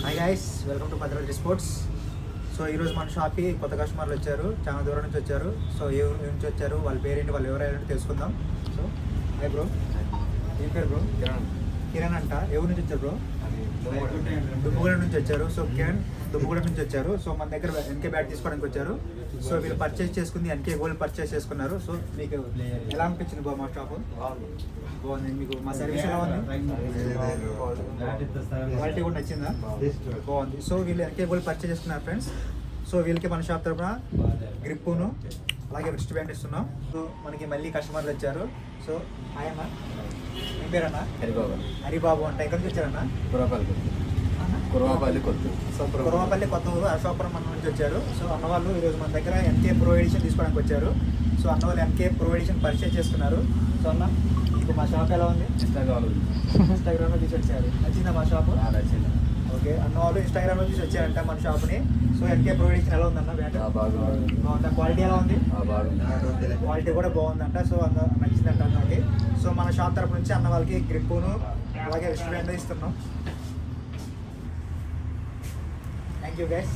Hi guys, welcome to Bhadradri sports. So ఈరోజు మన షాప్కి కొత్త కస్టమర్లు వచ్చారు, చాలా దూరం నుంచి వచ్చారు. సో ఏ ఊరు నుంచి వచ్చారు, వాళ్ళ పేరేంటి, వాళ్ళు ఎవరైనా తెలుసుకుందాం. సో హాయ్ బ్రో, ఏం పేరు బ్రో? కిరణ్ అంట. ఎవరి నుంచి వచ్చారు బ్రో? దుమ్ముగూడ నుంచి వచ్చారు. సో కిరణ్ దుమ్ముగూడ నుంచి వచ్చారు. సో మన దగ్గర ఎన్కే బ్యాట్ తీసుకోవడానికి వచ్చారు. సో వీళ్ళు పర్చేస్ చేసుకుంది, ఎన్కే గోల్డ్ పర్చేస్ చేసుకున్నారు. సో మీకు ఎలా అనిపించింది బ్రో మా షాపు? బాగుంది. మీకు మా సర్వీస్ ఎలా ఉంది? క్వాలిటీ కూడా నచ్చిందా? బాగుంది. సో వీళ్ళు ఎన్కే గోల్డ్ పర్చేస్ చేసుకున్నారు ఫ్రెండ్స్. సో వీళ్ళకి మన షాప్ తరఫున గ్రిప్పును అలాగే రిస్ట్ బ్యాండ్ ఇస్తున్నాం. సో మనకి మళ్ళీ కస్టమర్లు వచ్చారు. సో హాయ్ అన్న, ఏం పేరన్నా? హరిబాబు అంట. ఎక్కడి నుంచి వచ్చారన్నా? కురవాపల్లి కొత్త. సో కురవాపల్లి కొత్త ఊరు అశోకపురం మన నుంచి వచ్చారు. సో అన్న వాళ్ళు ఈరోజు మన దగ్గర ఎన్కే ప్రో ఎడిషన్ తీసుకోవడానికి వచ్చారు. సో అన్న వాళ్ళు ఎన్కే ప్రో ఎడిషన్ పర్చేజ్ చేసుకున్నారు. సో అన్న ఇప్పుడు మా షాప్ ఎలా ఉంది? ఇన్స్టాగ్రామ్లో తీసి వచ్చారు. నచ్చిందా మా షాపు? నచ్చింది. ఓకే, అన్న వాళ్ళు ఇన్స్టాగ్రామ్లో తీసి వచ్చారంట మన షాప్ని. సో ఎన్కే ప్రో ఎడిషన్ ఎలా ఉందన్న బ్యాట్? బాగుందా? క్వాలిటీ ఎలా ఉంది? క్వాలిటీ కూడా బాగుందంట. సో అన్న నచ్చిందంట అన్నకి. సో మన షాప్ తరపు నుంచి అన్న వాళ్ళకి గ్రిప్పును అలాగే రిస్ట్ బ్యాండ్ ఇస్తున్నాం. Thank you guys.